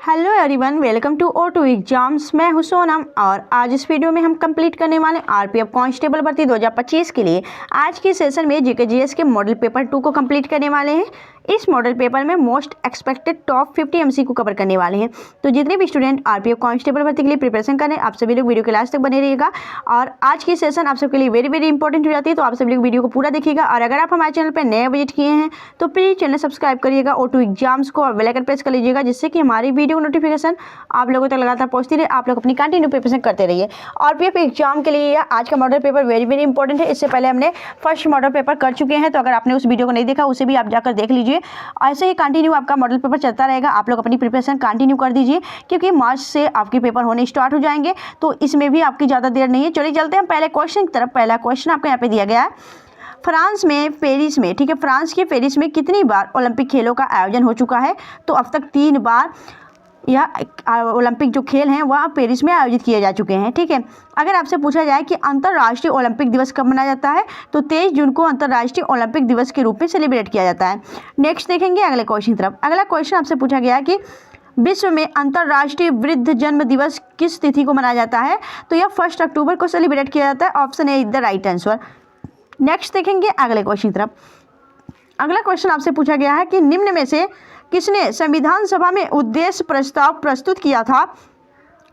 Hello everyone, welcome to O2 exams. मैं हूं सोनम और आज इस वीडियो में हम कंप्लीट करने वाले आरपीएफ कांस्टेबल भर्ती 2025 के लिए आज के सेशन में जीके जीएस के मॉडल पेपर 2 को कंप्लीट करने वाले हैं। इस मॉडल पेपर में most expected top 50 MCQ cover करने वाले हैं। तो जितने भी स्टूडेंट आरपीएफ कांस्टेबल भर्ती के लिए प्रिपरेशन कर रहे हैं, आप सभी लोग वीडियो के लास्ट तक बने रहिएगा। और आज की सेशन आप सबके लिए वेरी इंपॉर्टेंट हो जाती है, तो आप सभी लोग वीडियो को पूरा देखिएगा। और अगर आप हमारे चैनल पर नए विजिट किए हैं तो प्लीज़ चैनल सब्सक्राइब करिएगा, O2 एग्जाम्स को, और बेल आइकन प्रेस कर लीजिएगा, जिससे कि हमारी वीडियो नोटिफिकेशन आप लोगों तक लगातार पहुंचती रहे। आप लोग अपनी कंटिन्यू प्रिपरेशन करते रहिए। आरपीएफ एग्जाम के लिए आज का मॉडल पेपर वेरी इंपॉर्टेंट है। इससे पहले हमने फर्स्ट मॉडल पेपर कर चुके हैं, तो अगर आपने उस वीडियो को नहीं देखा उसे भी आप जाकर देख लीजिए। ऐसे ही कंटिन्यू आपका मॉडल पेपर चलता रहेगा। आप लोग अपनी प्रिपरेशन कंटिन्यू कर दीजिए, क्योंकि मार्च से आपके पेपर होने स्टार्ट हो जाएंगे, तो इसमें भी आपकी ज़्यादा देर नहीं है। चलिए चलते हैं पहले क्वेश्चन की तरफ। पहला क्वेश्चन आपको यहाँ पे दिया गया है, फ्रांस में पेरिस में, ठीक है, फ्रांस के पेरिस में कितनी बार ओलंपिक खेलों का आयोजन हो चुका है? तो अब तक 3 बार यह ओलंपिक जो खेल हैं वह पेरिस में आयोजित किए जा चुके हैं, ठीक है। अगर आपसे पूछा जाए कि अंतर्राष्ट्रीय ओलंपिक दिवस कब मनाया जाता है, तो 23 जून को अंतर्राष्ट्रीय ओलंपिक दिवस के रूप में सेलिब्रेट किया जाता है। नेक्स्ट देखेंगे अगले क्वेश्चन की तरफ। अगला क्वेश्चन आपसे पूछा गया है कि विश्व में अंतर्राष्ट्रीय वृद्ध जन्म दिवस किस तिथि को मनाया जाता है? तो यह 1 अक्टूबर को सेलिब्रेट किया जाता है। Option A is the right answer. Next देखेंगे अगले क्वेश्चन की तरफ। अगला क्वेश्चन आपसे पूछा गया है कि निम्न में से किसने संविधान सभा में उद्देश्य प्रस्ताव प्रस्तुत किया था?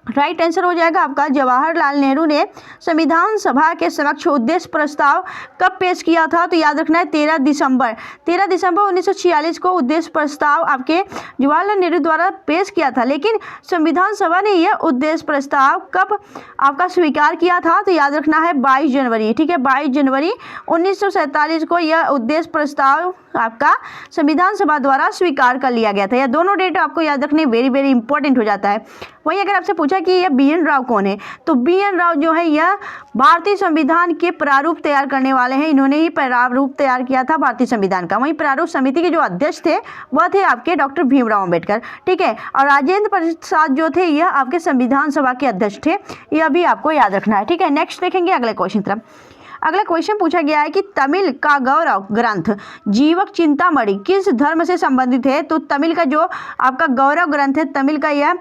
राइट आंसर हो जाएगा आपका जवाहरलाल नेहरू ने संविधान सभा के समक्ष उद्देश्य प्रस्ताव कब पेश किया था? तो याद रखना है 13 दिसंबर 1946 को उद्देश्य प्रस्ताव आपके जवाहरलाल नेहरू द्वारा पेश किया था। लेकिन संविधान सभा ने यह उद्देश्य प्रस्ताव कब आपका स्वीकार किया था? तो याद रखना है 22 जनवरी, ठीक है, 22 जनवरी 1947 को यह उद्देश्य प्रस्ताव आपका संविधान सभा द्वारा स्वीकार कर लिया गया था। यह दोनों डेट आपको याद रखने वेरी इंपॉर्टेंट हो जाता है। वहीं अगर आपसे पूछा कि यह बी एन राव कौन है, तो बी एन राव जो है यह भारतीय संविधान के प्रारूप तैयार करने वाले हैं। इन्होंने ही प्रारूप तैयार किया था भारतीय संविधान का। वहीं प्रारूप समिति के जो अध्यक्ष थे वह थे आपके डॉक्टर भीमराव अंबेडकर, ठीक है। और राजेंद्र प्रसाद जो थे यह आपके संविधान सभा के अध्यक्ष थे। यह भी आपको याद रखना है, ठीक है। नेक्स्ट देखेंगे अगले क्वेश्चन तरफ। अगला क्वेश्चन पूछा गया है कि तमिल का गौरव ग्रंथ जीवक चिंतामणि किस धर्म से संबंधित है? तो तमिल का जो आपका गौरव ग्रंथ है, तमिल का यह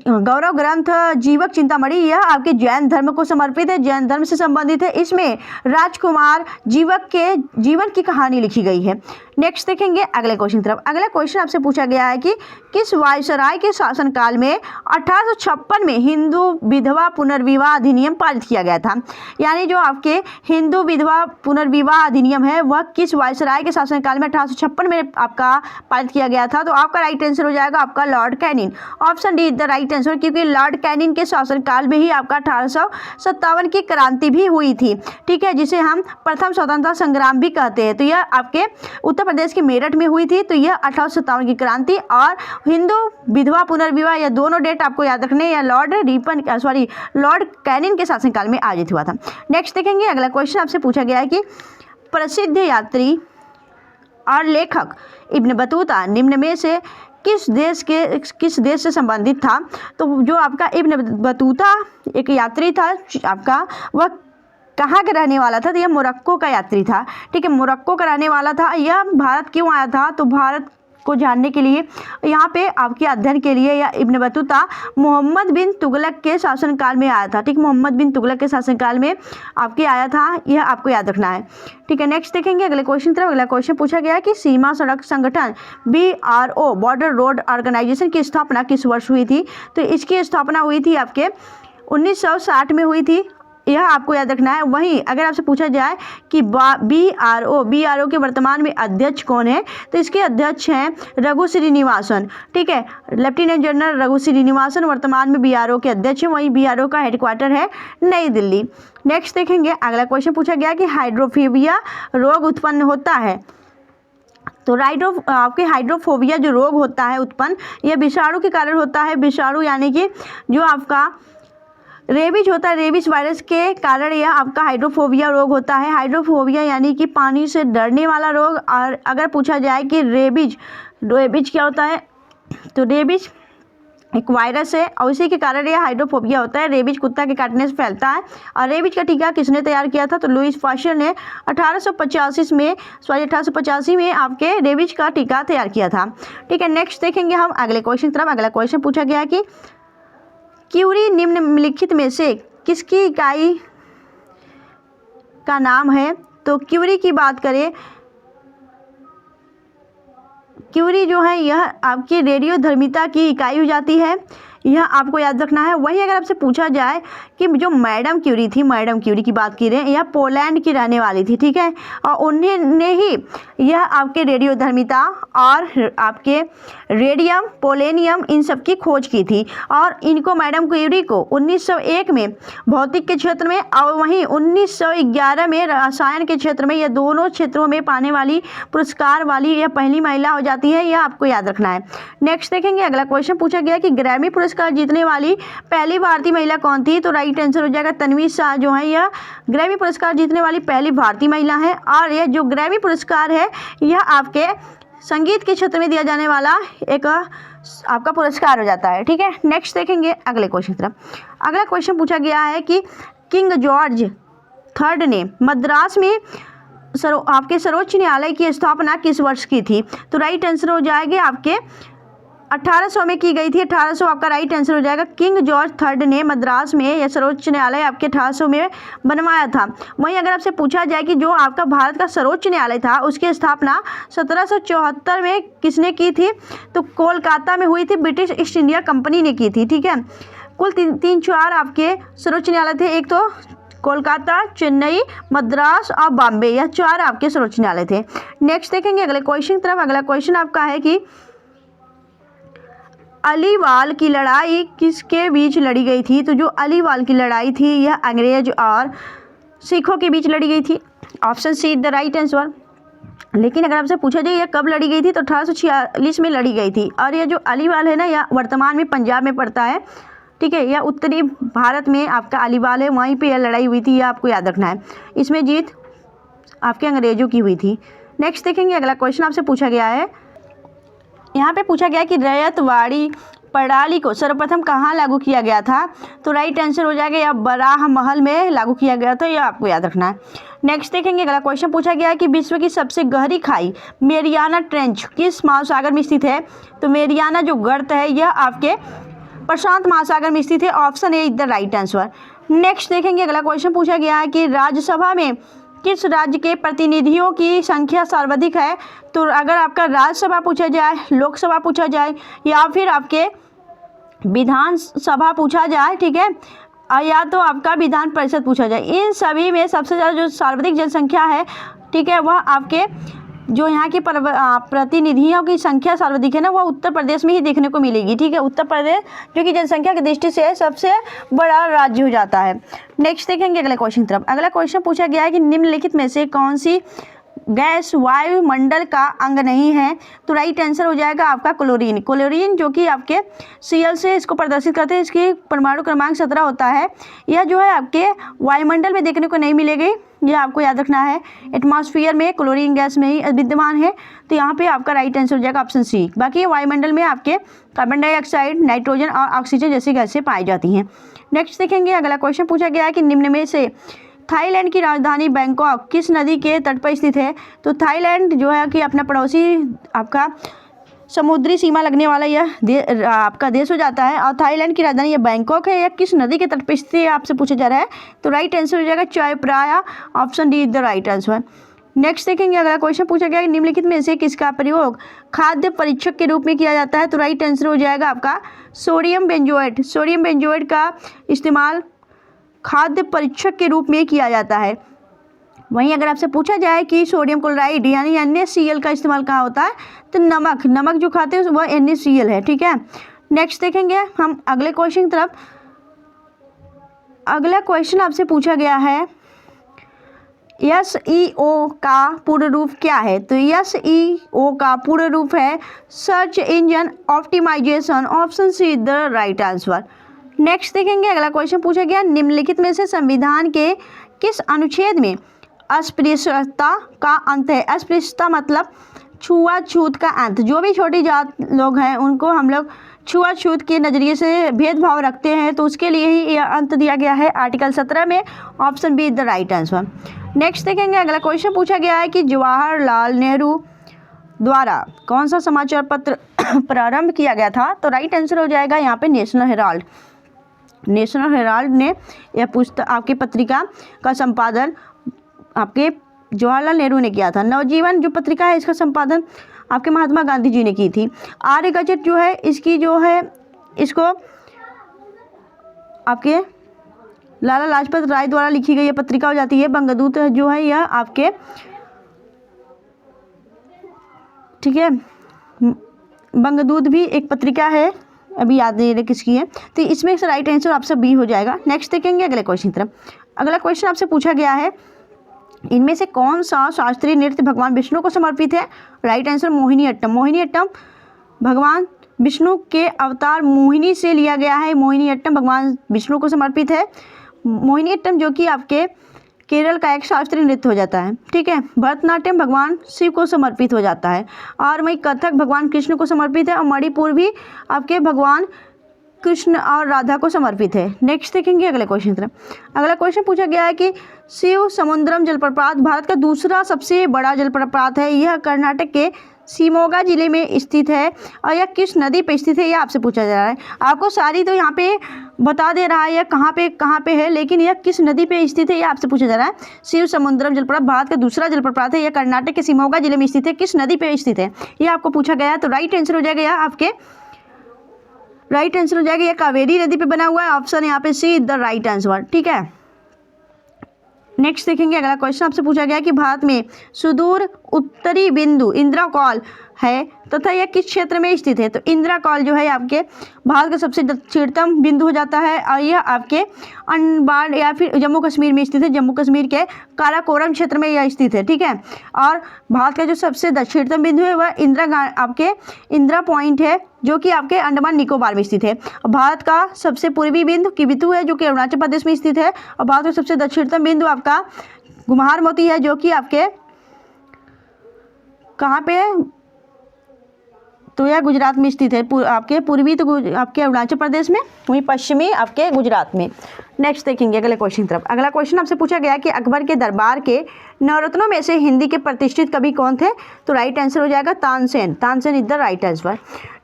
गौरव ग्रंथ जीवक चिंतामणि, यह आपके जैन धर्म को समर्पित है, जैन धर्म से संबंधित है। इसमें राजकुमार जीवक के जीवन की कहानी लिखी गई है। नेक्स्ट देखेंगे अगले क्वेश्चन तरफ। अगला क्वेश्चन आपसे पूछा गया है कि किस वायसराय के शासनकाल में 1856 में हिंदू विधवा पुनर्विवाह अधिनियम पारित किया गया था? यानी जो आपके हिंदू विधवा पुनर्विवाह अधिनियम है वह किस वायसराय के शासनकाल में 1856 में आपका पारित किया गया था? तो आपका राइट आंसर हो जाएगा आपका Lord Canning. Option D the right answer, क्योंकि लॉर्ड कैनिन के शासनकाल में ही आपका 1857 की क्रांति भी हुई थी, ठीक है, जिसे हम प्रथम स्वतंत्रता संग्राम भी कहते हैं। तो यह आपके उत्तर प्रदेश के मेरठ में हुई थी। तो यह 1857 की क्रांति और हिंदू विधवा पुनर्विवाह, यह दोनों डेट आपको याद रखने, या लॉर्ड कैनिन के शासनकाल में आयोजित हुआ था। नेक्स्ट देखेंगे अगला क्वेश्चन आपसे पूछा गया है कि प्रसिद्ध यात्री और लेखक इब्न बतूता निम्न में से किस देश से संबंधित था? तो जो आपका इब्न बतूता एक यात्री था आपका, वह कहाँ का रहने वाला था? तो यह मोरक्को का यात्री था, ठीक है, मोरक्को का रहने वाला था। यह भारत क्यों आया था? तो भारत को जानने के लिए, यहाँ पे आपके अध्ययन के लिए, या इब्न बतूता मोहम्मद बिन तुगलक के शासनकाल में आया था, ठीक, मोहम्मद बिन तुगलक के शासनकाल में आपके आया था। यह आपको याद रखना है, ठीक है। नेक्स्ट देखेंगे अगले क्वेश्चन तरफ। अगला क्वेश्चन पूछा गया कि सीमा सड़क संगठन BRO बॉर्डर रोड ऑर्गेनाइजेशन की स्थापना किस वर्ष हुई थी? तो इसकी स्थापना हुई थी आपके 1960 में हुई थी। यह आपको याद रखना है। वहीं अगर आपसे पूछा जाए कि BRO के वर्तमान में अध्यक्ष कौन है, तो इसके अध्यक्ष हैं रघु श्रीनिवासन, ठीक है, लेफ्टिनेंट जनरल रघु श्रीनिवासन वर्तमान में BRO के अध्यक्ष हैं। वहीं BRO का हेडक्वार्टर है नई दिल्ली। नेक्स्ट देखेंगे अगला क्वेश्चन पूछा गया कि हाइड्रोफोबिया रोग उत्पन्न होता है? तो आपके हाइड्रोफोबिया जो रोग होता है उत्पन्न, यह विषाणु के कारण होता है। विषाणु यानी कि जो आपका रेबीज होता है, रेबीज वायरस के कारण यह आपका हाइड्रोफोबिया रोग होता है। हाइड्रोफोबिया यानी कि पानी से डरने वाला रोग। और अगर पूछा जाए कि रेबीज क्या होता है, तो रेबीज एक वायरस है और उसी के कारण यह हाइड्रोफोबिया होता है। रेबीज कुत्ता के काटने से फैलता है। और रेबीज का टीका किसने तैयार किया था? तो लुईस पास्चर ने 1885 में आपके रेबीज का टीका तैयार किया था। ठीक है, नेक्स्ट देखेंगे हम अगले क्वेश्चन की तरफ। अगला क्वेश्चन पूछा गया कि क्यूरी निम्नलिखित में से किसकी इकाई का नाम है? तो क्यूरी की बात करें, क्यूरी जो है यह आपकी रेडियोधर्मिता की इकाई हो जाती है, यह आपको याद रखना है। वहीं अगर आपसे पूछा जाए कि जो मैडम क्यूरी थी, मैडम क्यूरी की बात की रहे हैं, यह पोलैंड की रहने वाली थी। ठीक है, और उन्होंने ही यह आपके रेडियोधर्मिता और आपके रेडियम पोलेनियम इन सब की खोज की थी। और इनको मैडम क्यूरी को 1901 में भौतिक के क्षेत्र में और वहीं 1911 में रसायन के क्षेत्र में, यह दोनों क्षेत्रों में पाने वाली पुरस्कार वाली यह पहली महिला हो जाती है। यह आपको याद रखना है। नेक्स्ट देखेंगे अगला क्वेश्चन पूछा गया कि ग्रैमी पुरस्कार जीतने वाली पहली भारतीय महिला कौन थी? तो राइट आंसर हो जाएगा तन्वी शाह जो है यह ग्रैमी पुरस्कार जीतने वाली पहली भारतीय महिला है। और यह जो ग्रैमी पुरस्कार है यह आपके संगीत के क्षेत्र में दिया जाने वाला एक आपका पुरस्कार हो जाता है। ठीक है, नेक्स्ट देखेंगे अगले क्वेश्चन की तरफ। अगला क्वेश्चन पूछा गया है कि किंग जॉर्ज III ने मद्रास में आपके सर्वोच्च न्यायालय की स्थापना किस वर्ष की थी? तो राइट आंसर हो जाएगा आपके 1800 में की गई थी। 1800 आपका राइट आंसर हो जाएगा। किंग जॉर्ज III ने मद्रास में यह सर्वोच्च न्यायालय आपके 1800 में बनवाया था। वहीं अगर आपसे पूछा जाए कि जो आपका भारत का सर्वोच्च न्यायालय था उसकी स्थापना 1774 में किसने की थी? तो कोलकाता में हुई थी, ब्रिटिश ईस्ट इंडिया कंपनी ने की थी। ठीक है, कुल तीन चार आपके सर्वोच्च न्यायालय थे, एक तो कोलकाता, चेन्नई, मद्रास और बॉम्बे, यह 4 आपके सर्वोच्च न्यायालय थे। नेक्स्ट देखेंगे अगले क्वेश्चन की तरफ। अगला क्वेश्चन आपका है कि अलीवाल की लड़ाई किसके बीच लड़ी गई थी? तो जो अलीवाल की लड़ाई थी यह अंग्रेज और सिखों के बीच लड़ी गई थी। Option C the right answer. लेकिन अगर आपसे पूछा जाए यह कब लड़ी गई थी तो 1846 में लड़ी गई थी। और यह जो अलीवाल है ना, यह वर्तमान में पंजाब में पड़ता है। ठीक है, यह उत्तरी भारत में आपका अलीवाल है, वहीं पे यह लड़ाई हुई थी, यह आपको याद रखना है। इसमें जीत आपके अंग्रेजों की हुई थी। नेक्स्ट देखेंगे अगला क्वेश्चन आपसे पूछा गया है, यहाँ पे पूछा गया कि रैयतवाड़ी प्रणाली को सर्वप्रथम कहाँ लागू किया गया था? तो राइट आंसर हो जाएगा यह बराह महल में लागू किया गया था, यह आपको याद रखना है। नेक्स्ट देखेंगे अगला क्वेश्चन पूछा गया है कि विश्व की सबसे गहरी खाई मेरियाना ट्रेंच किस महासागर में स्थित है? तो मेरियाना जो गर्त है यह आपके प्रशांत महासागर में स्थित है। Option A is the right answer. Next देखेंगे अगला क्वेश्चन पूछा गया है कि राज्यसभा में किस राज्य के प्रतिनिधियों की संख्या सर्वाधिक है? तो अगर आपका राज्यसभा पूछा जाए, लोकसभा पूछा जाए या फिर आपके विधानसभा पूछा जाए, ठीक है, या तो आपका विधान परिषद पूछा जाए, इन सभी में सबसे ज़्यादा जो सर्वाधिक जनसंख्या है, ठीक है, वह आपके जो यहाँ के प्रतिनिधियों की संख्या सर्वाधिक है ना, वह उत्तर प्रदेश में ही देखने को मिलेगी। ठीक है, उत्तर प्रदेश जो कि जनसंख्या की दृष्टि से सबसे बड़ा राज्य हो जाता है। नेक्स्ट देखेंगे अगले क्वेश्चन की तरफ। अगला क्वेश्चन पूछा गया है कि निम्नलिखित में से कौन सी गैस वायुमंडल का अंग नहीं है? तो राइट आंसर हो जाएगा आपका क्लोरीन। क्लोरीन जो कि आपके Cl से इसको प्रदर्शित करते हैं, इसकी परमाणु क्रमांक 17 होता है। यह जो है आपके वायुमंडल में देखने को नहीं मिलेगी, यह आपको याद रखना है। एटमॉस्फेयर में क्लोरीन गैस में ही विद्यमान है, तो यहाँ पे आपका राइट आंसर हो जाएगा ऑप्शन सी। बाकी वायुमंडल में आपके कार्बन डाइऑक्साइड, नाइट्रोजन और ऑक्सीजन जैसी गैसें पाई जाती हैं। नेक्स्ट देखेंगे अगला क्वेश्चन पूछा गया है कि निम्न में से थाईलैंड की राजधानी बैंकॉक किस नदी के तट पर स्थित है? तो थाईलैंड जो है कि अपना पड़ोसी आपका समुद्री सीमा लगने वाला यह आपका देश हो जाता है, और थाईलैंड की राजधानी यह बैंकॉक है। यह किस नदी के तट पर स्थित है आपसे पूछा जा रहा है, तो राइट आंसर हो जाएगा Chao Phraya. Option D is the right answer. Next देखेंगे अगला क्वेश्चन पूछा गया है निम्नलिखित में से किसका प्रयोग खाद्य परीक्षक के रूप में किया जाता है? तो राइट आंसर हो जाएगा आपका सोडियम बेंजोएट। सोडियम बेंजोएट का इस्तेमाल खाद्य परीक्षक के रूप में किया जाता है। वहीं अगर आपसे पूछा जाए कि सोडियम क्लोराइड यानी NaCl का इस्तेमाल कहाँ होता है, तो नमक जो खाते हैं वह NaCl है। ठीक है, नेक्स्ट देखेंगे हम अगले क्वेश्चन की तरफ। अगला क्वेश्चन आपसे पूछा गया है SEO का पूर्ण रूप क्या है? तो SEO का पूर्ण रूप है search engine optimisation. Option C is the right answer. Next देखेंगे अगला क्वेश्चन पूछा गया निम्नलिखित में से संविधान के किस अनुच्छेद में अस्पृश्यता का अंत है? अस्पृश्यता मतलब छुआछूत का अंत। जो भी छोटी जात लोग हैं उनको हम लोग छुआछूत के नज़रिए से भेदभाव रखते हैं, तो उसके लिए ही यह अंत दिया गया है आर्टिकल 17 में। Option B is the right answer. Next देखेंगे, अगला क्वेश्चन पूछा गया है कि जवाहरलाल नेहरू द्वारा कौन सा समाचार पत्र प्रारंभ किया गया था, तो राइट आंसर हो जाएगा यहाँ पे नेशनल हेराल्ड। नेशनल हेराल्ड ने यह पुस्तक आपकी पत्रिका का संपादन आपके जवाहरलाल नेहरू ने किया था। नवजीवन जो पत्रिका है इसका संपादन आपके महात्मा गांधी जी ने की थी। आर्य गजट जो है इसकी जो है इसको आपके लाला लाजपत राय द्वारा लिखी गई ये पत्रिका हो जाती है। बंगदूत जो है यह आपके ठीक है, बंगदूत भी एक पत्रिका है, अभी याद नहीं रहे किसकी है, तो इसमें से राइट आंसर आपसे बी हो जाएगा। नेक्स्ट देखेंगे अगले क्वेश्चन की तरफ। अगला क्वेश्चन आपसे पूछा गया है, इनमें से कौन सा शास्त्रीय नृत्य भगवान विष्णु को समर्पित है? Right answer Mohiniyattam. Mohiniyattam भगवान विष्णु के अवतार मोहिनी से लिया गया है। मोहिनी अट्टम भगवान विष्णु को समर्पित है। मोहिनी अट्टम जो कि आपके केरल का एक शास्त्रीय नृत्य हो जाता है, ठीक है। भरतनाट्यम भगवान शिव को समर्पित हो जाता है, और वही कथक भगवान कृष्ण को समर्पित है, और मणिपुर भी आपके भगवान कृष्ण और राधा को समर्पित है। नेक्स्ट देखेंगे अगले क्वेश्चन की तरफ। अगला क्वेश्चन पूछा गया है कि शिव समुद्रम जलप्रपात भारत का दूसरा सबसे बड़ा जलप्रपात है। यह कर्नाटक के शिमोगा जिले में स्थित है, और यह किस नदी पे स्थित है यह आपसे पूछा जा रहा है। आपको सारी तो यहाँ पे बता दे रहा है यह कहाँ पे है, लेकिन यह किस नदी पे स्थित है यह आपसे पूछा जा रहा है। शिव समुद्रम जलप्रपात भारत का दूसरा जलप्रपात है। यह कर्नाटक के शिमोगा जिले में स्थित है। किस नदी पे स्थित है यह आपको पूछा गया है, तो राइट आंसर हो जाएगा यह आपके राइट आंसर हो जाएगा यह कावेरी नदी पे बना हुआ है। ऑप्शन यहाँ पे सी द राइट आंसर, ठीक है। नेक्स्ट देखेंगे अगला क्वेश्चन आपसे पूछा गया कि भारत में सुदूर उत्तरी बिंदु इंदिरा कॉल है तथा यह किस क्षेत्र में स्थित है, तो इंदिरा कॉल जो है आपके भारत का सबसे दक्षिणतम बिंदु हो जाता है, और यह आपके अनबार्ड या फिर जम्मू कश्मीर में स्थित है। जम्मू कश्मीर के काराकोरम क्षेत्र में यह स्थित है, ठीक है। और भारत का जो सबसे दक्षिणतम बिंदु है वह आपके इंदिरा पॉइंट है, जो कि आपके अंडमान निकोबार में स्थित है। और भारत का सबसे पूर्वी बिंदु किबिथु है, जो कि अरुणाचल प्रदेश में स्थित है। और भारत का सबसे दक्षिणतम बिंदु आपका गुम्हार मोती है, जो कि आपके कहाँ पे है, तो यह गुजरात में स्थित है। आपके पूर्वी तो आपके अरुणाचल प्रदेश में, वहीं पश्चिमी आपके गुजरात में। नेक्स्ट देखेंगे अगले क्वेश्चन की तरफ। अगला क्वेश्चन आपसे पूछा गया कि अकबर के दरबार के नवरत्नों में से हिंदी के प्रतिष्ठित कवि कौन थे, तो राइट आंसर हो जाएगा Tansen. Tansen is the right answer.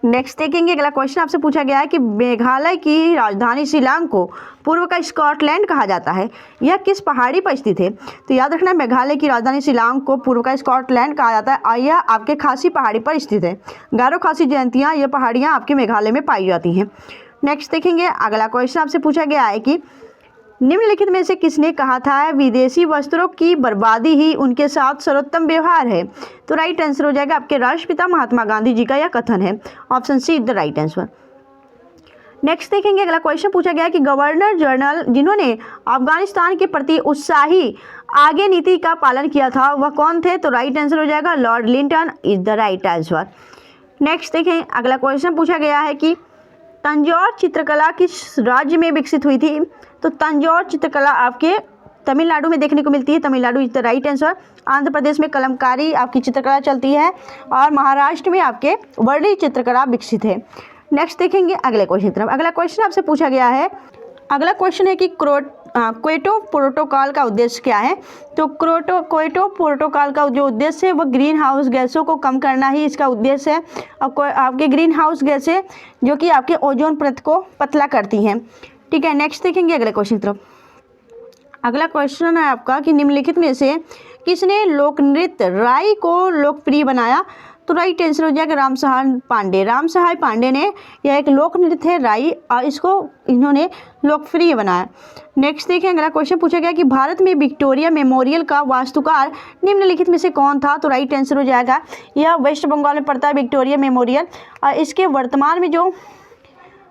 Next देखेंगे अगला क्वेश्चन आपसे पूछा गया है कि मेघालय की राजधानी शिलांग को पूर्व का स्कॉटलैंड कहा जाता है। यह किस पहाड़ी पर स्थित है, तो याद रखना मेघालय की राजधानी शिलांग को पूर्व का स्कॉटलैंड कहा जाता है, और यह आपके खासी पहाड़ी पर स्थित है। गारो खासी जयंतियाँ ये पहाड़ियाँ आपके मेघालय में पाई जाती हैं। नेक्स्ट देखेंगे अगला क्वेश्चन आपसे पूछा गया है कि निम्नलिखित में से किसने कहा था विदेशी वस्त्रों की बर्बादी ही उनके साथ सर्वोत्तम व्यवहार है, तो राइट आंसर हो जाएगा आपके राष्ट्रपिता महात्मा गांधी जी का यह कथन है। Option C is the right answer. Next देखेंगे अगला क्वेश्चन पूछा गया कि गवर्नर जनरल जिन्होंने अफगानिस्तान के प्रति उत्साही आगे नीति का पालन किया था वह कौन थे, तो राइट आंसर हो जाएगा Lord Linton is the right answer. Next देखें अगला क्वेश्चन पूछा गया है कि तंजौर चित्रकला किस राज्य में विकसित हुई थी, तो तंजौर चित्रकला आपके तमिलनाडु में देखने को मिलती है। Tamil Nadu is the right answer. Andhra Pradesh में कलमकारी आपकी चित्रकला चलती है, और महाराष्ट्र में आपके वर्ली चित्रकला विकसित है। नेक्स्ट देखेंगे अगले क्वेश्चन की तरफ। अगला क्वेश्चन आपसे पूछा गया है, अगला क्वेश्चन है कि क्योटो प्रोटोकॉल का उद्देश्य क्या है, तो क्योटो प्रोटोकॉल का जो उद्देश्य है वह ग्रीन हाउस गैसों को कम करना ही इसका उद्देश्य है। और आपके ग्रीन हाउस गैसें जो कि आपके ओजोन परत को पतला करती हैं, ठीक है। नेक्स्ट देखेंगे अगले क्वेश्चन की तरफ। अगला क्वेश्चन है आपका कि निम्नलिखित में से किसने लोक नृत्य राई को लोकप्रिय बनाया, तो राइट आंसर हो जाएगा राम सहाय पांडे। राम सहाय पांडे ने यह एक लोक नृत्य है राई, और इसको इन्होंने लोकप्रिय बनाया। नेक्स्ट देखें अगला क्वेश्चन पूछा गया कि भारत में विक्टोरिया मेमोरियल का वास्तुकार निम्नलिखित में से कौन था, तो राइट आंसर हो जाएगा यह वेस्ट बंगाल में पड़ता है विक्टोरिया मेमोरियल। और इसके वर्तमान में जो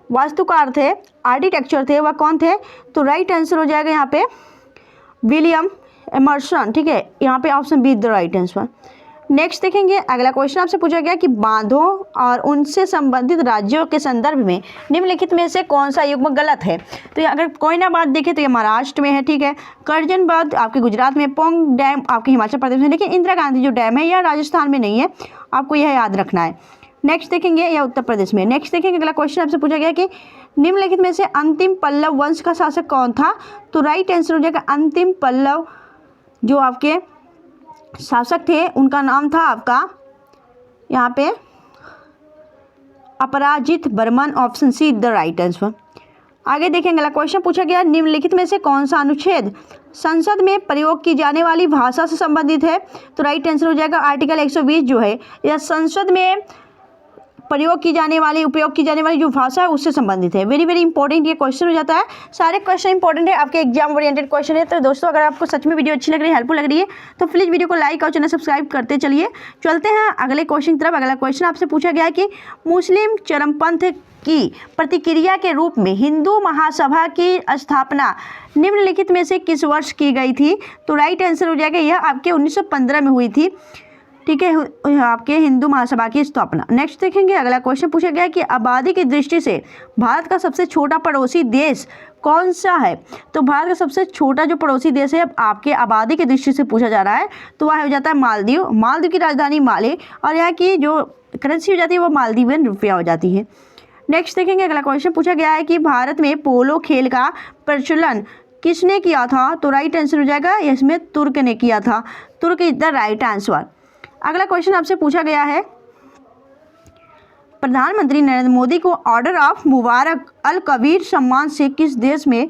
वास्तुकार थे आर्किटेक्चर थे वह कौन थे, तो राइट आंसर हो जाएगा यहाँ पे विलियम एमर्सन, ठीक है। यहाँ पे option be the right answer. Next देखेंगे, अगला क्वेश्चन आपसे पूछा गया कि बांधों और उनसे संबंधित राज्यों के संदर्भ में निम्नलिखित में से कौन सा युग्म गलत है। तो ये अगर कोयना बांध देखें तो ये महाराष्ट्र में है, ठीक है। करजन बांध आपके गुजरात में, पोंग डैम आपके हिमाचल प्रदेश में, लेकिन इंदिरा गांधी जो डैम है यह राजस्थान में नहीं है, आपको यह याद रखना है। नेक्स्ट देखेंगे, यह उत्तर प्रदेश में। नेक्स्ट देखेंगे, अगला क्वेश्चन आपसे पूछा गया कि निम्नलिखित में से अंतिम पल्लव वंश का शासक कौन था। तो राइट आंसर हो जाएगा अंतिम पल्लव जो आपके शासक थे उनका नाम था आपका यहाँ पे Aparajit Barman. Option C the right answer. आगे देखेंगे, अगला क्वेश्चन पूछा गया निम्नलिखित में से कौन सा अनुच्छेद संसद में प्रयोग की जाने वाली भाषा से संबंधित है। तो राइट आंसर हो जाएगा आर्टिकल 120 जो है यह संसद में उपयोग की जाने वाली जो भाषा है उससे संबंधित है। वेरी वेरी इंपॉर्टेंट ये क्वेश्चन हो जाता है। सारे क्वेश्चन इंपॉर्टेंट है, आपके एग्जाम ओरिएंटेड क्वेश्चन है। तो दोस्तों अगर आपको सच में वीडियो अच्छी लग रही है, हेल्पफुल लग रही है, तो प्लीज़ वीडियो को लाइक और चैनल सब्सक्राइब करते चलिए। चलते हैं अगले क्वेश्चन की तरफ। अगला क्वेश्चन आपसे पूछा गया है कि मुस्लिम चरमपंथ की प्रतिक्रिया के रूप में हिंदू महासभा की स्थापना निम्नलिखित में से किस वर्ष की गई थी। तो राइट आंसर हो जाएगा यह आपके 1915 में हुई थी, ठीक है, आपके हिंदू महासभा की स्थापना। नेक्स्ट देखेंगे, अगला क्वेश्चन पूछा गया कि आबादी की दृष्टि से भारत का सबसे छोटा पड़ोसी देश कौन सा है। तो भारत का सबसे छोटा जो पड़ोसी देश है आपके आबादी की दृष्टि से पूछा जा रहा है तो वह हो जाता है मालदीव। मालदीव की राजधानी माले और यहाँ की जो करेंसी हो जाती है वो मालदीवियन रुपया हो जाती है। नेक्स्ट देखेंगे, अगला क्वेश्चन पूछा गया है कि भारत में पोलो खेल का प्रचलन किसने किया था। तो राइट आंसर हो जाएगा इसमें तुर्क ने किया था। तुर्क इज द राइट आंसर। अगला क्वेश्चन आपसे पूछा गया है प्रधानमंत्री नरेंद्र मोदी को ऑर्डर ऑफ मुबारक अल कबीर सम्मान से किस देश में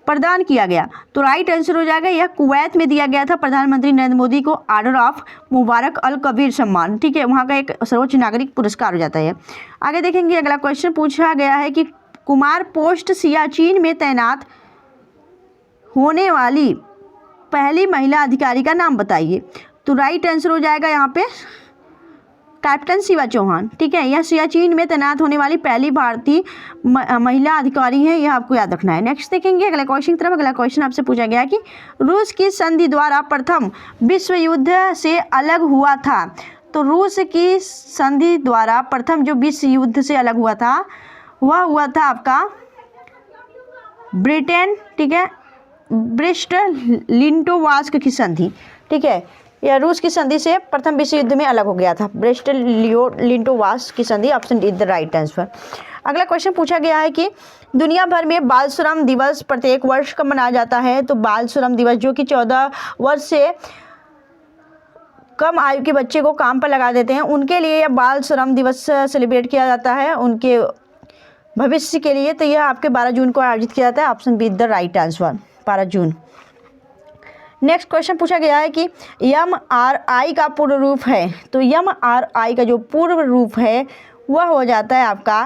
प्रदान किया गया। तो राइट आंसर हो जाएगा यह कुवैत में दिया गया था प्रधानमंत्री नरेंद्र मोदी को ऑर्डर ऑफ मुबारक अल कबीर सम्मान, ठीक है, वहाँ का एक सर्वोच्च नागरिक पुरस्कार हो जाता है। आगे देखेंगे, अगला क्वेश्चन पूछा गया है कि कुमार पोस्ट सियाचिन में तैनात होने वाली पहली महिला अधिकारी का नाम बताइए। तो राइट आंसर हो जाएगा यहाँ पे कैप्टन शिवा चौहान, ठीक है, यह सियाचिन में तैनात होने वाली पहली भारतीय महिला अधिकारी है, यह आपको याद रखना है। नेक्स्ट देखेंगे अगला क्वेश्चन की तरफ। अगला क्वेश्चन आपसे पूछा गया कि रूस की संधि द्वारा प्रथम विश्व युद्ध से अलग हुआ था। तो रूस की संधि द्वारा प्रथम जो विश्व युद्ध से अलग हुआ था वह हुआ था आपका ब्रिटेन, ठीक है, ब्रेस्ट लिंटोवास्क की संधि, ठीक है, यह रूस की संधि से प्रथम विश्व युद्ध में अलग हो गया था, ब्रेस्ट लिंटोवास्क की संधि। Option D the right answer. अगला क्वेश्चन पूछा गया है कि दुनिया भर में बाल श्रम दिवस प्रत्येक वर्ष कब मनाया जाता है। तो बाल श्रम दिवस जो कि 14 वर्ष से कम आयु के बच्चे को काम पर लगा देते हैं उनके लिए यह बाल श्रम दिवस सेलिब्रेट किया जाता है, उनके भविष्य के लिए। तो यह आपके 12 जून को आयोजित किया जाता है। Option be the right answer, 12 June. Next question पूछा गया है कि MRI का पूर्ण रूप है। तो MRI का जो पूर्ण रूप है वह हो जाता है आपका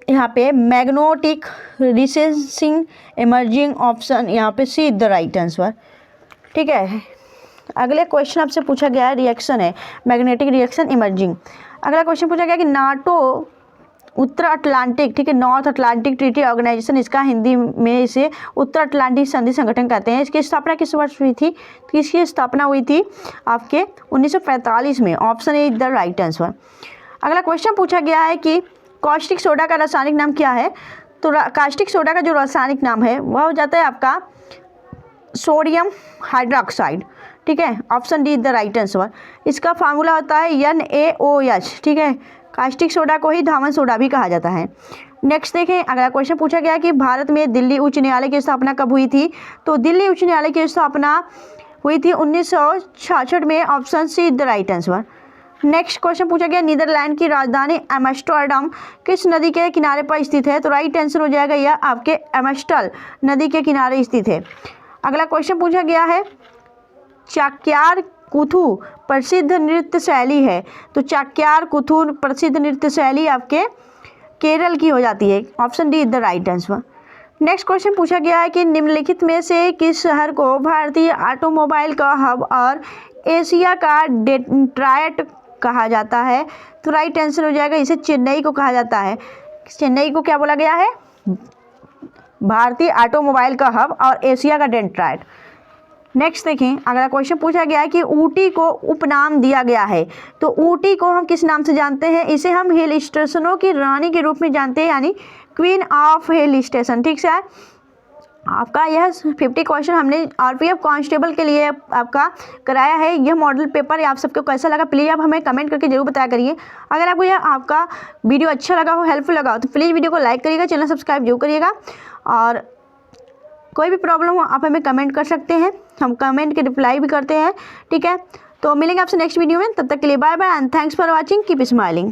यहाँ पे मैग्नेटिक रिसेंसिंग इमर्जिंग। ऑप्शन यहाँ पे सी द राइट आंसर, ठीक है। अगले क्वेश्चन आपसे पूछा गया है रिएक्शन है मैग्नेटिक रिएक्शन इमर्जिंग। अगला क्वेश्चन पूछा गया कि नाटो उत्तर अटलांटिक, ठीक है, नॉर्थ अटलांटिक ट्रीटी ऑर्गेनाइजेशन, इसका हिंदी में इसे उत्तर अटलांटिक संधि संगठन कहते हैं। इसकी स्थापना किस वर्ष हुई थी। तो इसकी स्थापना हुई थी आपके 1945 में। Option A the right answer. अगला क्वेश्चन पूछा गया है कि कास्टिक सोडा का रासायनिक नाम क्या है। तो कास्टिक सोडा का जो रासायनिक नाम है वह हो जाता है आपका सोडियम हाइड्रोक्साइड, ठीक है। Option D the right answer. इसका फार्मूला होता है NaOH, ठीक है। कास्टिक सोडा को ही धावन सोडा भी कहा जाता है। नेक्स्ट देखें, अगला क्वेश्चन पूछा गया कि भारत में दिल्ली उच्च न्यायालय की स्थापना कब हुई थी। तो दिल्ली उच्च न्यायालय की स्थापना हुई थी 1966 में। Option C the right answer. Next question पूछा गया नीदरलैंड की राजधानी एम्स्टर्डम किस नदी के किनारे पर स्थित है। तो राइट आंसर हो जाएगा यह आपके एम्स्टल नदी के किनारे स्थित है। अगला क्वेश्चन पूछा गया है चाक्यार कुथु प्रसिद्ध नृत्य शैली है। तो चाक्यार कुथु प्रसिद्ध नृत्य शैली आपके केरल की हो जाती है। Option D is the right answer. Next question पूछा गया है कि निम्नलिखित में से किस शहर को भारतीय ऑटोमोबाइल का हब और एशिया का डेट्रॉयट कहा जाता है। तो राइट आंसर हो जाएगा इसे चेन्नई को कहा जाता है। चेन्नई को क्या बोला गया है, भारतीय ऑटोमोबाइल का हब और एशिया का डेट्रॉयट। नेक्स्ट देखें, अगला क्वेश्चन पूछा गया है कि ऊटी को उपनाम दिया गया है, तो ऊटी को हम किस नाम से जानते हैं? इसे हम हिल स्टेशनों की रानी के रूप में जानते हैं, यानी क्वीन ऑफ हिल स्टेशन। ठीक से है, आपका यह 50 क्वेश्चन हमने आरपीएफ कांस्टेबल के लिए आपका कराया है। यह मॉडल पेपर आप सबको कैसा लगा प्लीज़ आप हमें कमेंट करके जरूर बताया करिए। अगर आपको यह आपका वीडियो अच्छा लगा हो, हेल्पफुल लगा हो, तो प्लीज़ वीडियो को लाइक करिएगा, चैनल सब्सक्राइब जरूर करिएगा। और कोई भी प्रॉब्लम हो आप हमें कमेंट कर सकते हैं, हम कमेंट के रिप्लाई भी करते हैं। ठीक है, तो मिलेंगे आपसे नेक्स्ट वीडियो में, तब तक के लिए bye bye and thanks for watching, keep smiling.